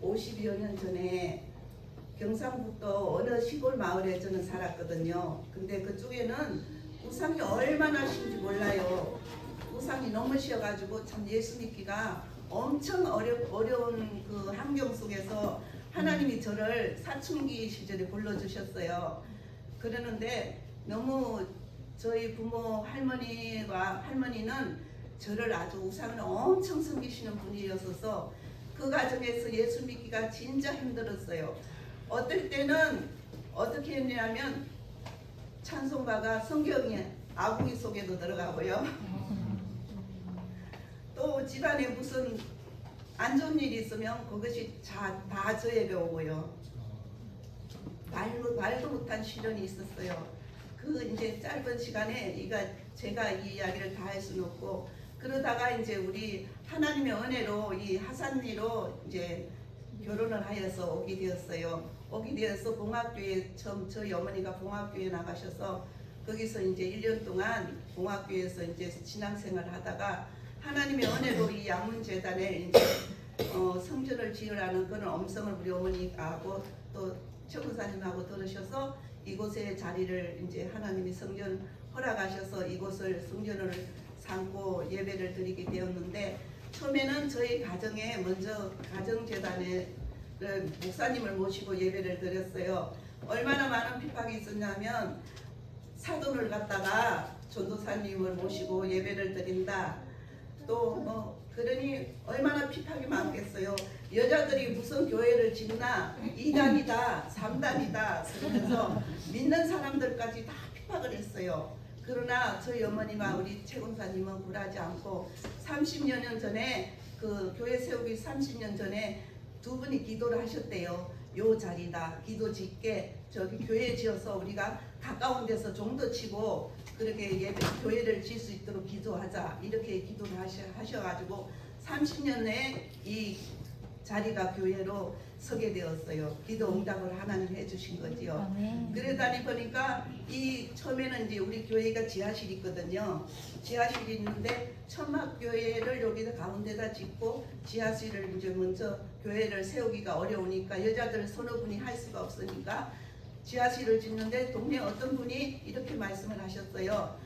50여 년 전에 경상북도 어느 시골 마을에 저는 살았거든요. 근데 그쪽에는 우상이 얼마나 신지 몰라요. 우상이 너무 쉬어가지고 참 예수 믿기가 엄청 어려운 그 환경 속에서 하나님이 저를 사춘기 시절에 불러주셨어요. 그러는데 너무 저희 부모 할머니는 저를 아주 우상을 엄청 섬기시는 분이었어서 그 과정에서 예수 믿기가 진짜 힘들었어요. 어떨 때는 어떻게 했냐면 찬송가가 성경에 아궁이 속에도 들어가고요. 또 집안에 무슨 안 좋은 일이 있으면 그것이 다 저에게 오고요. 말도 못한 시련이 있었어요. 그 이제 짧은 시간에 제가 이 이야기를 다 할 수는 없고, 그러다가 이제 우리 하나님의 은혜로 이 하산리로 이제 결혼을 하여서 오게 되었어요. 오게 되어서 봉학교에 처음 저희 어머니가 봉학교에 나가셔서 거기서 이제 1년 동안 봉학교에서 이제 신앙생활을 하다가 하나님의 은혜로 이 양문재단에 이제 성전을 지으라는 그런 엄성을 우리 어머니가 하고 또 최군사님하고 들으셔서 이곳에 자리를 이제 하나님이 성전 허락하셔서 이곳을 성전을 삼고 예배를 드리게 되었는데, 처음에는 저희 가정에 먼저 가정재단에 목사님을 모시고 예배를 드렸어요. 얼마나 많은 핍박이 있었냐면 사돈을 갖다가 전도사님을 모시고 예배를 드린다. 또 뭐 그러니 얼마나 핍박이 많겠어요. 여자들이 무슨 교회를 짓나 2단이다 3단이다 그러면서 믿는 사람들까지 다 핍박을 했어요. 그러나 저희 어머니와 우리 최공사님은 굴하지 않고 30년 전에 그 교회 세우기 30년 전에 두 분이 기도를 하셨대요. 요 자리다 기도 짓게 저기 교회 지어서 우리가 가까운 데서 종도 치고 그렇게 예배 교회를 지을 수 있도록 기도하자 이렇게 기도를 하셔가지고 30년 내에 이 자리가 교회로 서게 되었어요. 기도 응답을 하나님 해주신 거지요. 그러다 보니까 이 처음에는 이제 우리 교회가 지하실이 있거든요. 지하실이 있는데 천막교회를 여기다 가운데다 짓고 지하실을 이제 먼저 교회를 세우기가 어려우니까 여자들 서너 분이 할 수가 없으니까 지하실을 짓는데 동네 어떤 분이 이렇게 말씀을 하셨어요.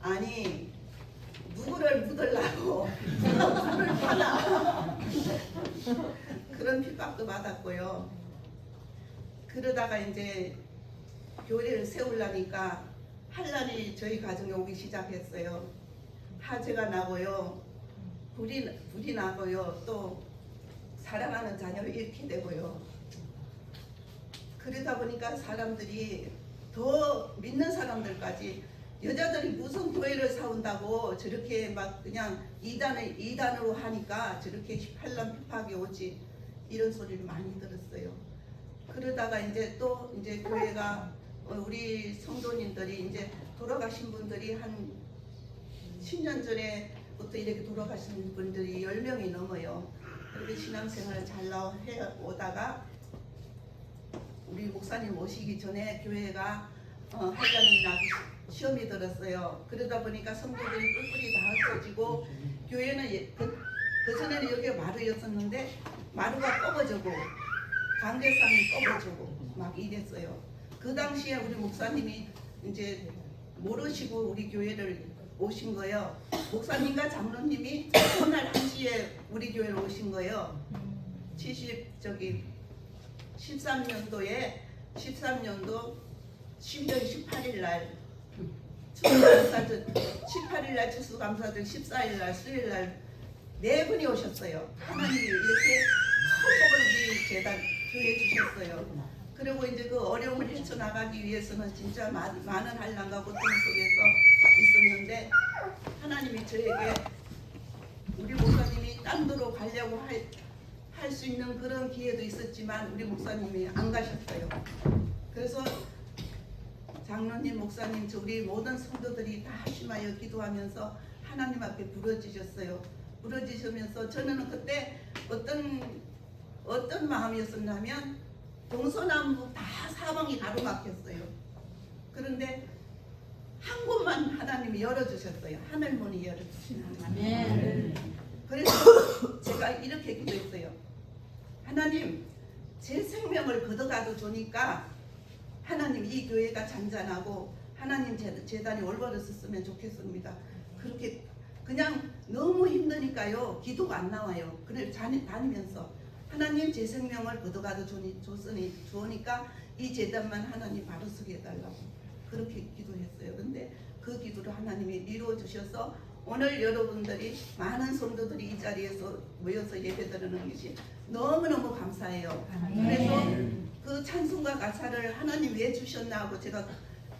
아니 누구를 묻으려고 누구를 파나 그런 핍박도 받았고요. 그러다가 이제 교회를 세우려니까 한란이 저희 가정에 오기 시작했어요. 화재가 나고요, 불이 나고요, 또 사랑하는 자녀를 잃게 되고요. 그러다 보니까 사람들이 더 믿는 사람들까지 여자들이 무슨 교회를 세운다고 저렇게 막 그냥 이단으로 하니까 저렇게 한란 핍박이 오지 이런 소리를 많이 들었어요. 그러다가 이제 또 이제 교회가 우리 성도님들이 이제 돌아가신 분들이 한 10년 전에부터 이렇게 돌아가신 분들이 10명이 넘어요. 그렇게 신앙생활을 잘 해오다가 우리 목사님 오시기 전에 교회가 한란이 나기 시험이 들었어요. 그러다 보니까 성도들이 뿔뿔이 다 흩어지고 교회는 그전에는 여기가 마루였었는데 마루가 꺼버지고 강대상이 꺼버지고 막 이랬어요. 그 당시에 우리 목사님이 이제 모르시고 우리 교회를 오신 거예요. 목사님과 장로님이 그날 1시에 우리 교회를 오신 거예요. 13년도에 12월 18일 날 추수감사절 18일날 추수감사절 14일날 수요일날 4분이 오셨어요. 하나님이 이렇게 큰 복을 우리 재단 교회에 주셨어요. 그리고 이제 그 어려움을 헤쳐나가기 위해서는 진짜 많은 한란과 고통 속에서 있었는데 하나님이 저에게 우리 목사님이 딴 데로 가려고 할 수 있는 그런 기회도 있었지만 우리 목사님이 안 가셨어요. 그래서 장로님, 목사님, 우리 모든 성도들이 다 합심하여 기도하면서 하나님 앞에 부르짖었어요. 부르짖으면서 저는 그때 어떤 마음이었었냐면 동서남북 다 사방이 가로막혔어요. 그런데 한 곳만 하나님이 열어주셨어요. 하늘문이 열어주신 하나님. 그래서 제가 이렇게 기도했어요. 하나님 제 생명을 걷어가도 좋으니까 하나님 이 교회가 잔잔하고 하나님 재단이 올바르셨으면 좋겠습니다. 그렇게 그냥 너무 힘드니까요 기도가 안 나와요. 그래 다니면서 하나님 제 생명을 걷어가도 좋으니까 이 재단만 하나님 바로 서게 해달라고 그렇게 기도했어요. 근데 그 기도를 하나님이 이루어 주셔서 오늘 여러분들이 많은 성도들이 이 자리에서 모여서 예배드리는 것이 너무너무 감사해요. 그래서 그 찬송가 가사를 하나님 왜 주셨나 하고 제가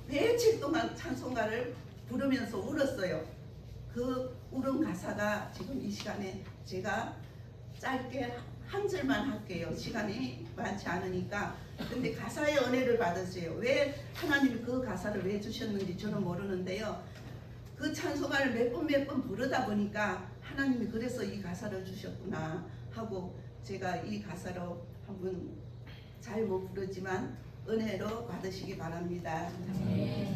며칠 동안 찬송가를 부르면서 울었어요. 그 울은 가사가 지금 이 시간에 제가 짧게 한 절만 할게요. 시간이 많지 않으니까. 근데 가사의 은혜를 받으세요. 왜 하나님이 그 가사를 왜 주셨는지 저는 모르는데요. 그 찬송가를 몇 번 부르다 보니까 하나님이 그래서 이 가사를 주셨구나 하고 제가 이 가사로 한번 잘 못 부르지만 은혜로 받으시기 바랍니다. 네.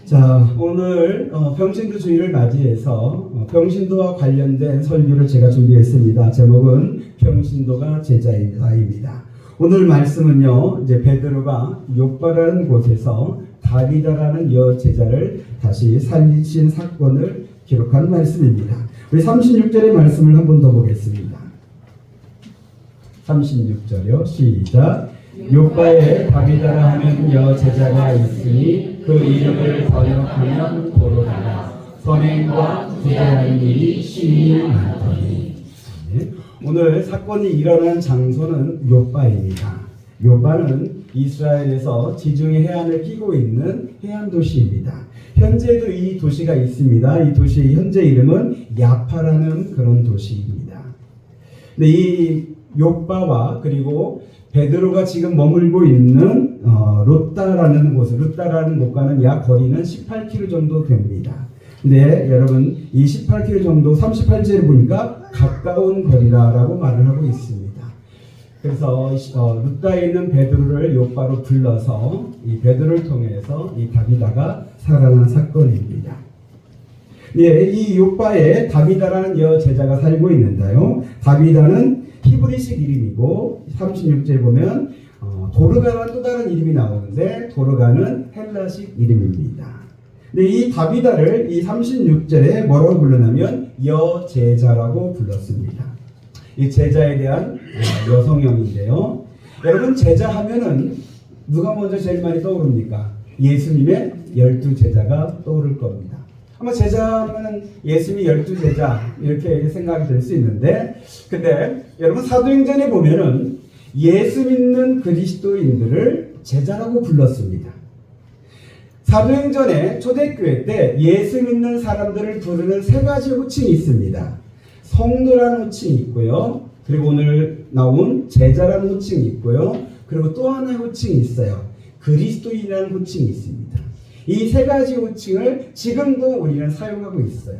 자, 오늘 병신도 주일을 맞이해서 병신도와 관련된 설교를 제가 준비했습니다. 제목은 병신도가 제자이다입니다. 오늘 말씀은요, 이제 베드로가 욥바라는 곳에서 다비다라는 여제자를 다시 살리신 사건을 기록한 말씀입니다. 우리 36절의 말씀을 한 번 더 보겠습니다. 36절이요. 시작. 욥바에 다비다라 하는 여제자가 있으니 그 이름을 번역하면 도로다라. 선행과 구제하는 일이 심히 많더니. 네. 오늘 사건이 일어난 장소는 욥바입니다. 욥바는 이스라엘에서 지중해 해안을 끼고 있는 해안 도시입니다. 현재도 이 도시가 있습니다. 이 도시의 현재 이름은 야파라는 그런 도시입니다. 근데 이 욥바와 그리고 베드로가 지금 머물고 있는 룻다라는 곳과는 약 거리는 18km 정도 됩니다. 근데 여러분 이 18km 정도 38절에 보니까 가까운 거리다라고 말을 하고 있습니다. 그래서 룻다에 있는 베드로를 욥바로 불러서 이 베드로를 통해서 이 다비다가 살아난 사건입니다. 네, 이 욥바에 다비다라는 여제자가 살고 있는데요. 다비다는 히브리식 이름이고 36절에 보면 도르가라는 또 다른 이름이 나오는데 도르가는 헬라식 이름입니다. 근데 이 다비다를 이 36절에 뭐라고 불렀냐면 여제자라고 불렀습니다. 이 제자에 대한 여성형인데요. 여러분 제자 하면은 누가 먼저 제일 많이 떠오릅니까? 예수님의 12제자가 떠오를 겁니다. 아마 제자 하면은 예수님이 12제자 이렇게 생각이 될 수 있는데 근데 여러분 사도행전에 보면은 예수 믿는 그리스도인들을 제자라고 불렀습니다. 사도행전에 초대교회 때 예수 믿는 사람들을 부르는 세 가지 호칭이 있습니다. 성도라는 호칭이 있고요. 그리고 오늘 나온 제자라는 호칭이 있고요. 그리고 또 하나의 호칭이 있어요. 그리스도인이라는 호칭이 있습니다. 이 세 가지 호칭을 지금도 우리는 사용하고 있어요.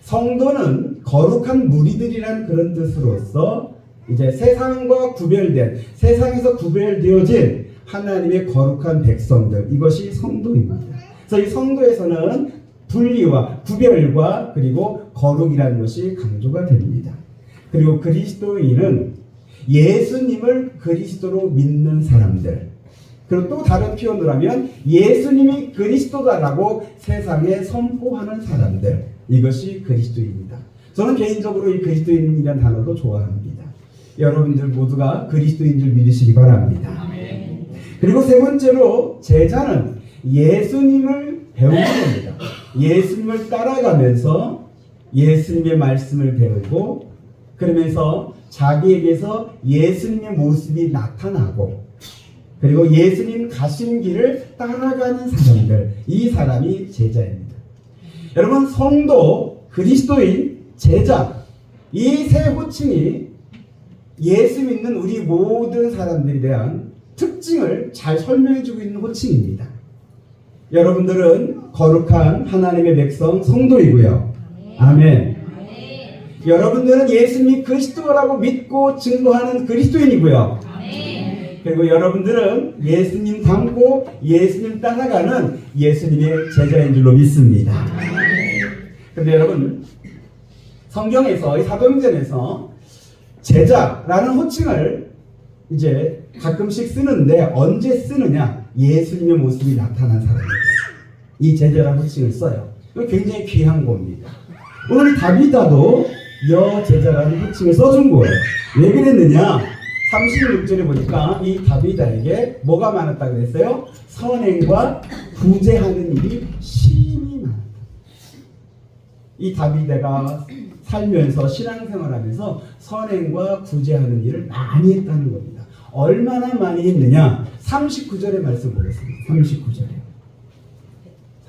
성도는 거룩한 무리들이라는 그런 뜻으로서 이제 세상과 구별된, 세상에서 구별되어진 하나님의 거룩한 백성들, 이것이 성도입니다. 그래서 이 성도에서는 분리와 구별과 그리고 거룩이라는 것이 강조가 됩니다. 그리고 그리스도인은 예수님을 그리스도로 믿는 사람들, 그리고 또 다른 표현을 하면 예수님이 그리스도다라고 세상에 선포하는 사람들, 이것이 그리스도인입니다. 저는 개인적으로 이 그리스도인이라는 단어도 좋아합니다. 여러분들 모두가 그리스도인 줄 믿으시기 바랍니다. 그리고 세 번째로 제자는 예수님을 배우는 겁니다. 예수님을 따라가면서 예수님의 말씀을 배우고 그러면서 자기에게서 예수님의 모습이 나타나고 그리고 예수님 가신 길을 따라가는 사람들, 이 사람이 제자입니다. 여러분, 성도, 그리스도인, 제자, 이 세 호칭이 예수 믿는 우리 모든 사람들에 대한 특징을 잘 설명해주고 있는 호칭입니다. 여러분들은 거룩한 하나님의 백성 성도이고요. 아멘. 여러분들은 예수님이 그리스도라고 믿고 증거하는 그리스도인이고요. 그리고 여러분들은 예수님 닮고 예수님 따라가는 예수님의 제자인 줄로 믿습니다. 그런데 여러분, 성경에서, 이 사도행전에서 제자라는 호칭을 이제 가끔씩 쓰는데 언제 쓰느냐? 예수님의 모습이 나타난 사람입니다. 이 제자라는 호칭을 써요. 이거 굉장히 귀한 겁니다. 오늘 다비다도 여제자라는 호칭을 써준 거예요. 왜 그랬느냐? 36절에 보니까 이 다비다에게 뭐가 많았다 그랬어요? 선행과 구제하는 일이 심히 많았다. 이 다비다가 살면서 신앙생활하면서 선행과 구제하는 일을 많이 했다는 겁니다. 얼마나 많이 했느냐? 39절의 말씀 보겠습니다.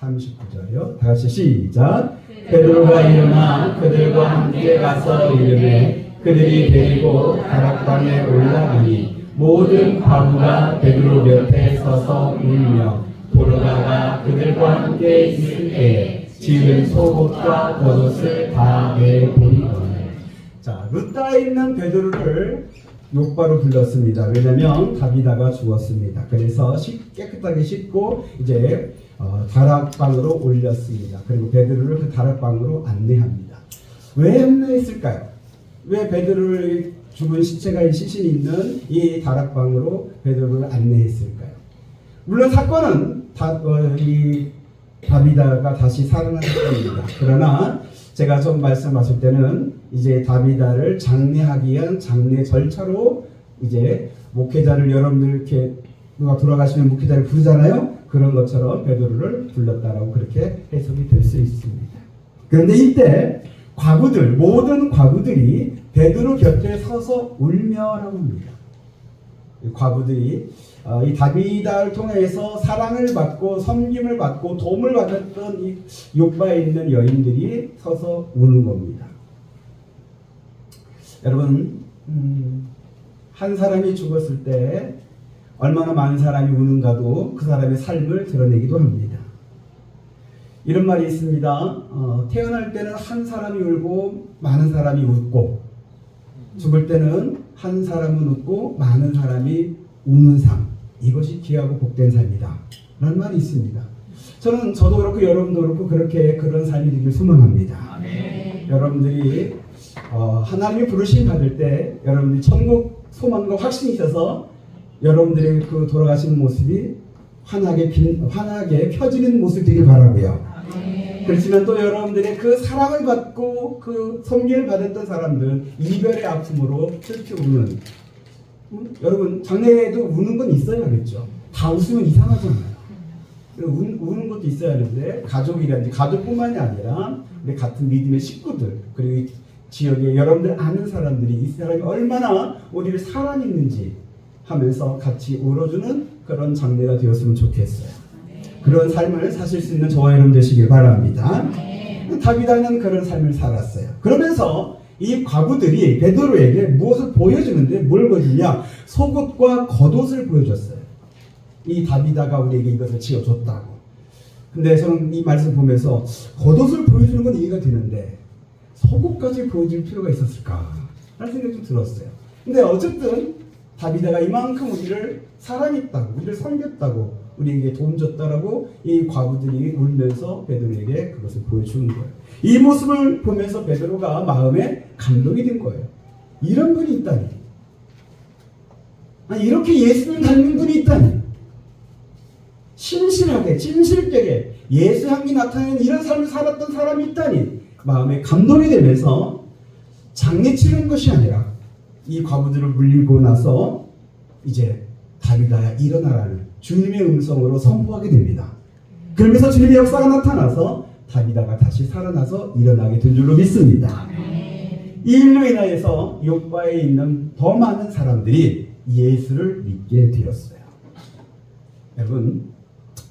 39절이요. 다 같이 시작. 베드로가 일어나 그들과 함께 가서 이르매 그들이 데리고 다락방에 올라가니 모든 과부가 베드로 곁에 서서 울며 돌아가가 그들과 함께 있을 때에 지은 속옷과 겉옷을 다 내보이더니. 자, 룻다에 있는 베드로를 욥바로 불렀습니다. 왜냐하면 다비다가 죽었습니다. 그래서 깨끗하게 씻고 이제 다락방으로 올렸습니다. 그리고 베드로를 그 다락방으로 안내합니다. 왜 안내했을까요? 왜 베드로를 죽은 시체가 시신이 있는 이 다락방으로 베드로를 안내했을까요? 물론 사건은 이 다비다가 다시 살아난 사건입니다. 그러나 제가 좀 말씀하실 때는 이제 다비다를 장례하기 위한 장례 절차로 이제 목회자를 여러분들 이렇게 누가 돌아가시면 목회자를 부르잖아요. 그런 것처럼 베드로를 불렀다라고 그렇게 해석이 될 수 있습니다. 그런데 이때 과부들, 모든 과부들이 베드로 곁에 서서 울며라고 합니다. 과부들이 이 다비다를 통해서 사랑을 받고 섬김을 받고 도움을 받았던 이 욥바에 있는 여인들이 서서 우는 겁니다. 여러분, 한 사람이 죽었을 때 얼마나 많은 사람이 우는가도 그 사람의 삶을 드러내기도 합니다. 이런 말이 있습니다. 태어날 때는 한 사람이 울고 많은 사람이 웃고 죽을 때는 한 사람은 웃고 많은 사람이 우는 삶, 이것이 귀하고 복된 삶이다 라는 말이 있습니다. 저도 그렇고 여러분도 그렇고 그렇게 그런 삶이 되길 소망합니다. 여러분들이 하나님의 부르심 받을 때 여러분들이 천국 소망과 확신이 있어서 여러분들의 그 돌아가시는 모습이 환하게 펴지는 모습이 되길 바라고요. 그렇지만 또 여러분들의 그 사랑을 받고 그 섬김을 받았던 사람들은 이별의 아픔으로 슬피 우는, 여러분 장래에도 우는 건 있어야겠죠. 다 웃으면 이상하잖아요. 우는 것도 있어야 하는데 가족이라든지 가족뿐만이 아니라 우리 같은 믿음의 식구들 그리고 지역에 여러분들 아는 사람들이 이 사람이 얼마나 우리를 사랑했는지 하면서 같이 울어주는 그런 장래가 되었으면 좋겠어요. 그런 삶을 사실 수 있는 저와 여러분 되시길 바랍니다. 다비다는 그런 삶을 살았어요. 그러면서 이 과부들이 베드로에게 무엇을 보여주는데 뭘 보여주냐? 속옷과 겉옷을 보여줬어요. 이 다비다가 우리에게 이것을 지어줬다고. 근데 저는 이 말씀 보면서 겉옷을 보여주는 건 이해가 되는데 속옷까지 보여줄 필요가 있었을까? 라는 생각이 좀 들었어요. 근데 어쨌든 다비다가 이만큼 우리를 사랑했다고, 우리를 섬겼다고, 우리에게 도움 줬다라고 이 과부들이 울면서 베드로에게 그것을 보여주는 거예요. 이 모습을 보면서 베드로가 마음에 감동이 된 거예요. 이런 분이 있다니. 아니, 이렇게 예수를 닮은 분이 있다니. 신실하게, 진실되게 예수 향기 나타내는 이런 삶을 살았던 사람이 있다니. 마음에 감동이 되면서 장례치는 것이 아니라 이 과부들을 물리고 나서 이제 다비다야 일어나라는 주님의 음성으로 선포하게 됩니다. 그러면서 주님의 역사가 나타나서 다비다가 다시 살아나서 일어나게 된 줄로 믿습니다. 이 일로 인하여서 요바에 있는 더 많은 사람들이 예수를 믿게 되었어요. 여러분,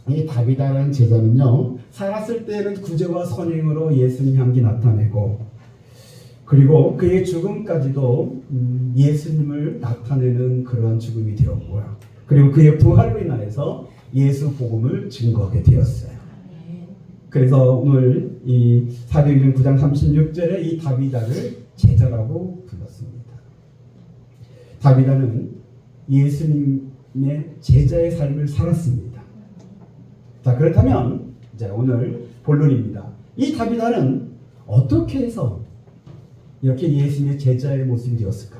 이 다비다라는 제자는요, 살았을 때는 구제와 선행으로 예수님 향기 나타내고, 그리고 그의 죽음까지도 예수님을 나타내는 그러한 죽음이 되었고요. 그리고 그의 부활로 인하여서 예수 복음을 증거하게 되었어요. 그래서 오늘 이 사도행전 9장 36절에 이 다비다를 제자라고 불렀습니다. 다비다는 예수님의 제자의 삶을 살았습니다. 자, 그렇다면 이제 오늘 본론입니다. 이 다비다는 어떻게 해서 이렇게 예수님의 제자의 모습이 되었을까?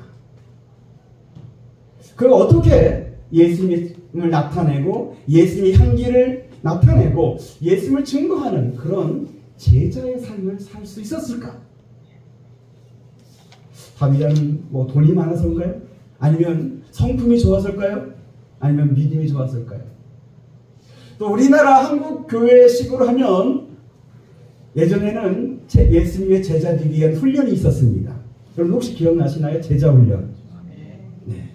그리고 어떻게 예수님을 나타내고 예수님의 향기를 나타내고 예수님을 증거하는 그런 제자의 삶을 살 수 있었을까? 다비다는 뭐 돈이 많아서인가요? 아니면 성품이 좋았을까요? 아니면 믿음이 좋았을까요? 또 우리나라 한국 교회식으로 하면 예전에는 예수님의 제자 되기 위한 훈련이 있었습니다. 여러분 혹시 기억나시나요? 제자 훈련. 네.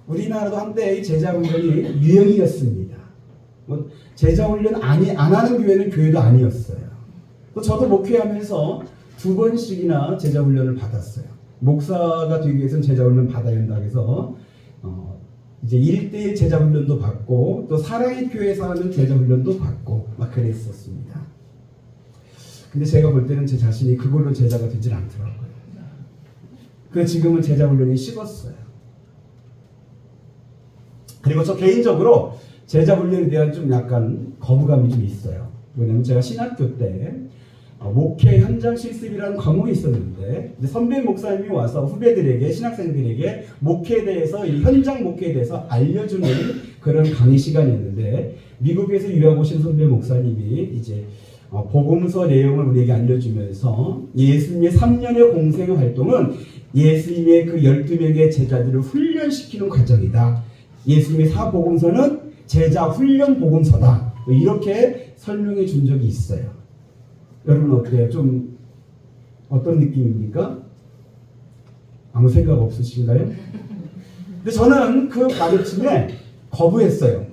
우리나라도 한때 제자 훈련이 유행이었습니다. 뭐 제자 훈련 안 하는 교회는 교회도 아니었어요. 또 저도 목회하면서 2번씩이나 제자 훈련을 받았어요. 목사가 되기 위해서는 제자 훈련 받아야 한다고 해서 이제 1대1 제자 훈련도 받고 또 사랑의 교회에서 하는 제자 훈련도 받고 막 그랬었습니다. 근데 제가 볼 때는 제 자신이 그걸로 제자가 되질 않더라고요. 그래서 지금은 제자 훈련이 식었어요. 그리고 저 개인적으로 제자 훈련에 대한 좀 약간 거부감이 좀 있어요. 왜냐면 제가 신학교 때 목회 현장 실습이라는 과목이 있었는데 선배 목사님이 와서 후배들에게 신학생들에게 목회에 대해서 이 현장 목회에 대해서 알려주는 그런 강의 시간이었는데 미국에서 유학 오신 선배 목사님이 이제 복음서 내용을 우리에게 알려주면서 예수님의 3년의 공생 활동은 예수님의 그 12명의 제자들을 훈련시키는 과정이다. 예수님의 사복음서는 제자 훈련 복음서다. 이렇게 설명해 준 적이 있어요. 여러분 어때요? 좀 어떤 느낌입니까? 아무 생각 없으신가요? 근데 저는 그 가르침에 거부했어요.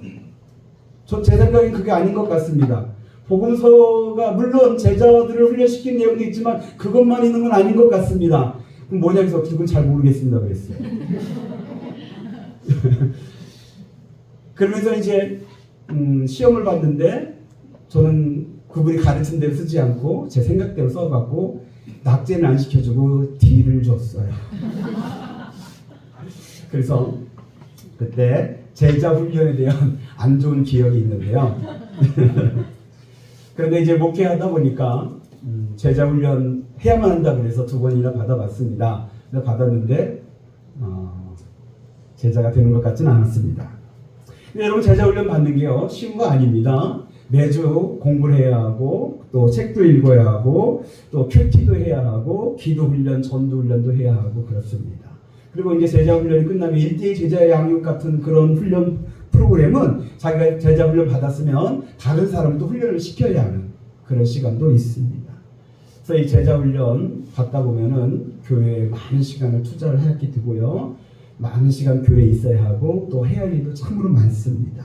제 생각엔 그게 아닌 것 같습니다. 복음서가 물론 제자들을 훈련시킨 내용도 있지만 그것만 있는 건 아닌 것 같습니다. 그럼 뭐냐 해서 그건 잘 모르겠습니다 그랬어요. 그러면서 이제 시험을 봤는데 저는 그분이 가르친 대로 쓰지 않고 제 생각대로 써갖고 낙제는 안 시켜주고 D를 줬어요. 그래서 그때 제자 훈련에 대한 안 좋은 기억이 있는데요. 그런데 이제 목회하다 보니까 제자 훈련 해야만 한다 그래서 2번이나 받아봤습니다. 받았는데 제자가 되는 것 같지는 않았습니다. 근데 여러분 제자 훈련 받는 게요 쉬운 거 아닙니다. 매주 공부를 해야 하고 또 책도 읽어야 하고 또 큐티도 해야 하고 기도 훈련, 전도 훈련도 해야 하고 그렇습니다. 그리고 이제 제자 훈련이 끝나면 1대1 제자 양육 같은 그런 훈련 프로그램은 자기가 제자 훈련 받았으면 다른 사람도 훈련을 시켜야 하는 그런 시간도 있습니다. 그래서 이 제자 훈련 받다 보면은 교회에 많은 시간을 투자를 하게 되고요. 많은 시간 교회에 있어야 하고 또 해야 할 일도 참으로 많습니다.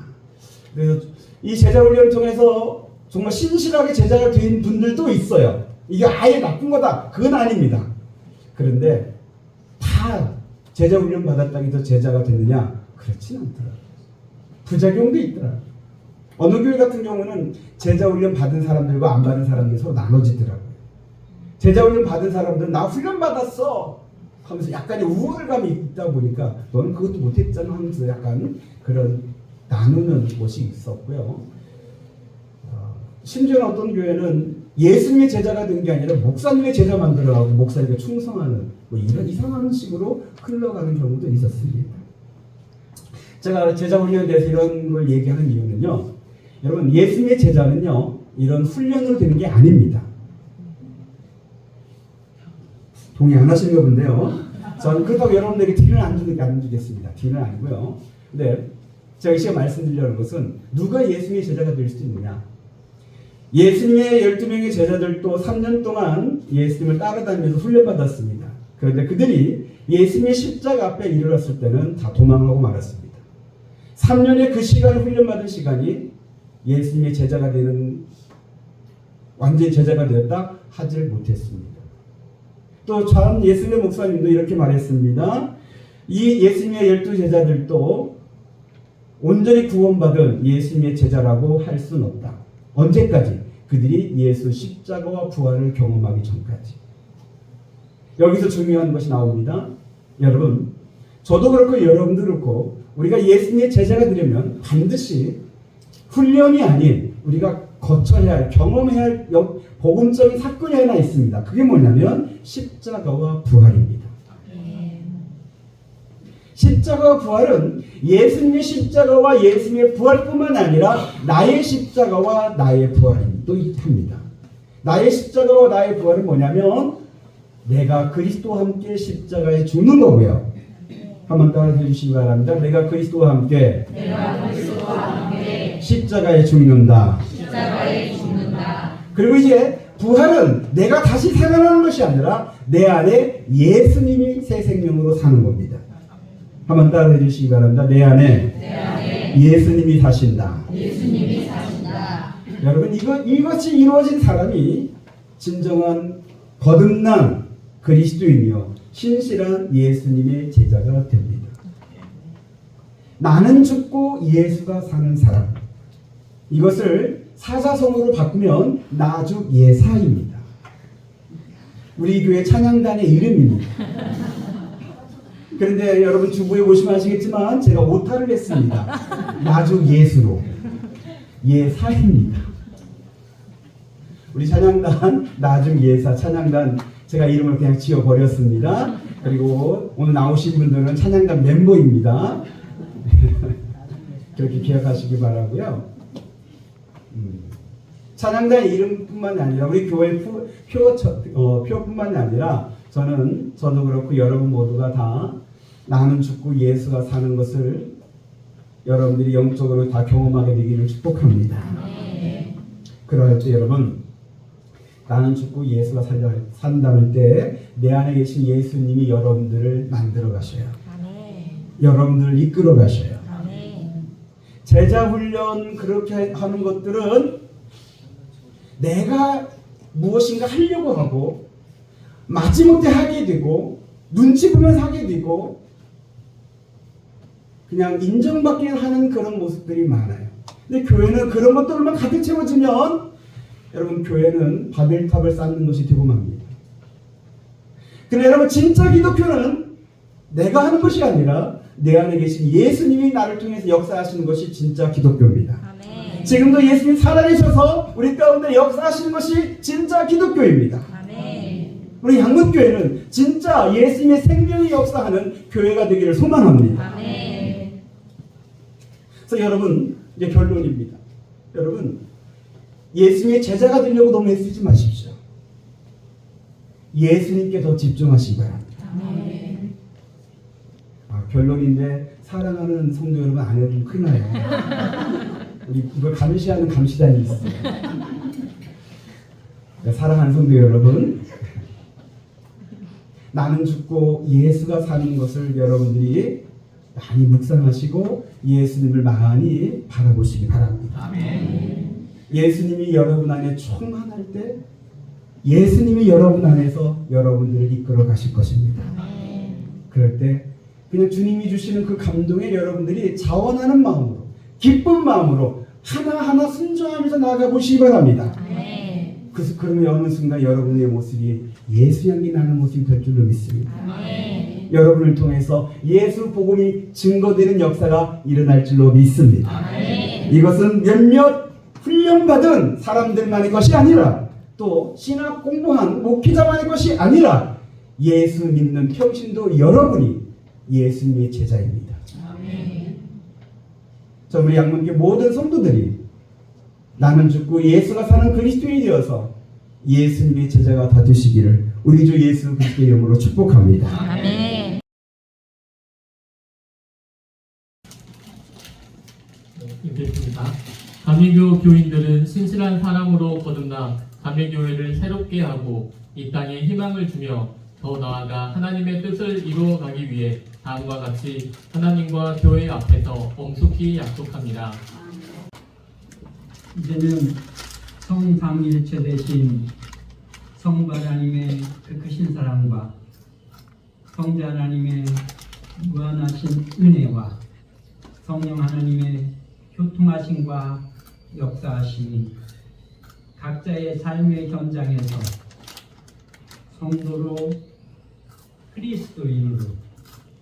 그래서 이 제자 훈련을 통해서 정말 신실하게 제자가 된 분들도 있어요. 이게 아예 나쁜 거다. 그건 아닙니다. 그런데 다 제자 훈련 받았다고 해서 제자가 되느냐? 그렇지는 않더라고요. 부작용도 있더라고요. 어느 교회 같은 경우는 제자 훈련 받은 사람들과 안 받은 사람들이 서로 나눠지더라고요. 제자 훈련 받은 사람들은 나 훈련 받았어. 하면서 약간의 우월감이 있다 보니까 너는 그것도 못했잖아 하면서 약간 그런 나누는 곳이 있었고요. 심지어는 어떤 교회는 예수님의 제자가 된 게 아니라 목사님의 제자 만들어가고 목사님께 충성하는 뭐 이런 이상한 식으로 흘러가는 경우도 있었습니다. 제가 제자 훈련에 대해서 이런 걸 얘기하는 이유는요. 여러분 예수님의 제자는요. 이런 훈련으로 되는 게 아닙니다. 동의 안 하시는가 본데요. 저는 그렇다고 여러분들에게 뒤는 안 주겠습니다. 뒤는 아니고요. 근데 제가 이 시간 말씀드리려는 것은 누가 예수님의 제자가 될 수 있느냐. 예수님의 12명의 제자들도 3년 동안 예수님을 따라다니면서 훈련받았습니다. 그런데 그들이 예수님의 십자가 앞에 이르렀을 때는 다 도망하고 말았습니다. 3년의 그 시간을 훈련받은 시간이 예수님의 제자가 되는 완전히 제자가 되었다 하질 못했습니다. 또 전 예수님의 목사님도 이렇게 말했습니다. 이 예수님의 12제자들도 온전히 구원받은 예수님의 제자라고 할 수는 없다. 언제까지? 그들이 예수 십자가와 부활을 경험하기 전까지. 여기서 중요한 것이 나옵니다. 여러분, 저도 그렇고 여러분도 그렇고 우리가 예수님의 제자가 되려면 반드시 훈련이 아닌 우리가 거쳐야 할, 경험해야 할 복음적인 사건이 하나 있습니다. 그게 뭐냐면 십자가와 부활입니다. 십자가와 부활은 예수님의 십자가와 예수님의 부활뿐만 아니라 나의 십자가와 나의 부활도 합니다. 나의 십자가와 나의 부활은 뭐냐면 내가 그리스도와 함께 십자가에 죽는 거고요. 한번 따라해 주시기 바랍니다. 내가 그리스도와 함께 십자가에 죽는다. 그리고 이제 부활은 내가 다시 살아나는 것이 아니라 내 안에 예수님이 새 생명으로 사는 겁니다. 한번 따라해 주시기 바랍니다. 내 안에 예수님이 사신다. 여러분 이것이 이루어진 사람이 진정한 거듭난 그리스도이며 신실한 예수님의 제자가 됩니다. 나는 죽고 예수가 사는 사람. 이것을 사자성어로 바꾸면 나죽 예사입니다. 우리 교회 찬양단의 이름입니다. 그런데 여러분 주부에 보시면 아시겠지만 제가 오타를 했습니다. 나죽 예수로 예사입니다. 우리 찬양단 나죽 예사 찬양단 제가 이름을 그냥 지어버렸습니다. 그리고 오늘 나오신 분들은 찬양단 멤버입니다. 그렇게 기억하시기 바라고요. 찬양단 이름뿐만 아니라 우리 교회 표뿐만 아니라 저도 그렇고 여러분 모두가 다 나는 죽고 예수가 사는 것을 여러분들이 영적으로 다 경험하게 되기를 축복합니다. 그럴 때 여러분 나는 죽고 예수가 산다는 때 내 안에 계신 예수님이 여러분들을 만들어 가셔요. 여러분들을 이끌어 가셔요. 제자 훈련 그렇게 하는 것들은 내가 무엇인가 하려고 하고 마지못해 하게 되고 눈치 보면서 하게 되고 그냥 인정받기 하는 그런 모습들이 많아요. 근데 교회는 그런 것들만 가득 채워지면 여러분 교회는 바벨탑을 쌓는 것이 되고 맙니다. 근데 여러분 진짜 기독교는 내가 하는 것이 아니라 내 안에 계신 예수님이 나를 통해서 역사하시는 것이 진짜 기독교입니다. 아멘. 지금도 예수님 살아계셔서 우리 가운데 역사하시는 것이 진짜 기독교입니다. 아멘. 우리 양문교회는 진짜 예수님의 생명이 역사하는 교회가 되기를 소망합니다. 아멘. 그래서 여러분 이제 결론입니다. 여러분 예수님의 제자가 되려고 너무 애쓰지 마십시오. 예수님께 더 집중하시기 바랍니다. 아멘. 결론인데 사랑하는 성도 여러분 안 해도 큰일 나요. 우리 이걸 감시하는 감시단이 있어요. 사랑하는 성도 여러분 나는 죽고 예수가 사는 것을 여러분들이 많이 묵상하시고 예수님을 많이 바라보시기 바랍니다. 아멘. 예수님이 여러분 안에 충만할 때 예수님이 여러분 안에서 여러분들을 이끌어 가실 것입니다. 아멘. 그럴 때 그냥 주님이 주시는 그 감동에 여러분들이 자원하는 마음으로 기쁜 마음으로 하나하나 순종하면서 나아가 보시기 바랍니다. 아멘. 그러면 어느 순간 여러분의 모습이 예수 향기 나는 모습이 될 줄로 믿습니다. 여러분을 통해서 예수 복음이 증거되는 역사가 일어날 줄로 믿습니다. 이것은 몇몇 훈련받은 사람들만의 것이 아니라 또 신학 공부한 목회자만의 것이 아니라 예수 믿는 평신도 여러분이 예수님의 제자입니다. 저 우리 양문교 모든 성도들이 나는 죽고 예수가 사는 그리스도인이 되어서 예수님의 제자가 다 되시기를 우리 주 예수 그리스도의 이름으로 축복합니다. 아멘. 읽겠습니다. 감리교 교인들은 신실한 사랑으로 거듭나 감리교회를 새롭게 하고 이 땅에 희망을 주며 더 나아가 하나님의 뜻을 이루어가기 위해 다음과 같이 하나님과 교회 앞에서 엄숙히 약속합니다. 이제는 성삼일체 되신 성부 하나님의 그 크신 사랑과 성자 하나님의 무한하신 은혜와 성령 하나님의 교통하심과 역사하심이 각자의 삶의 현장에서 성도로 그리스도인으로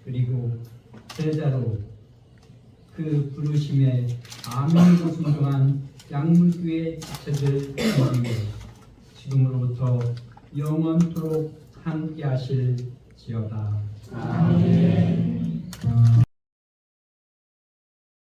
그리고 제자로 그 부르심에 아멘으로 순종한 양문교회 지체들 위해 지금으로부터 영원토록 함께 하실지어다. 아멘.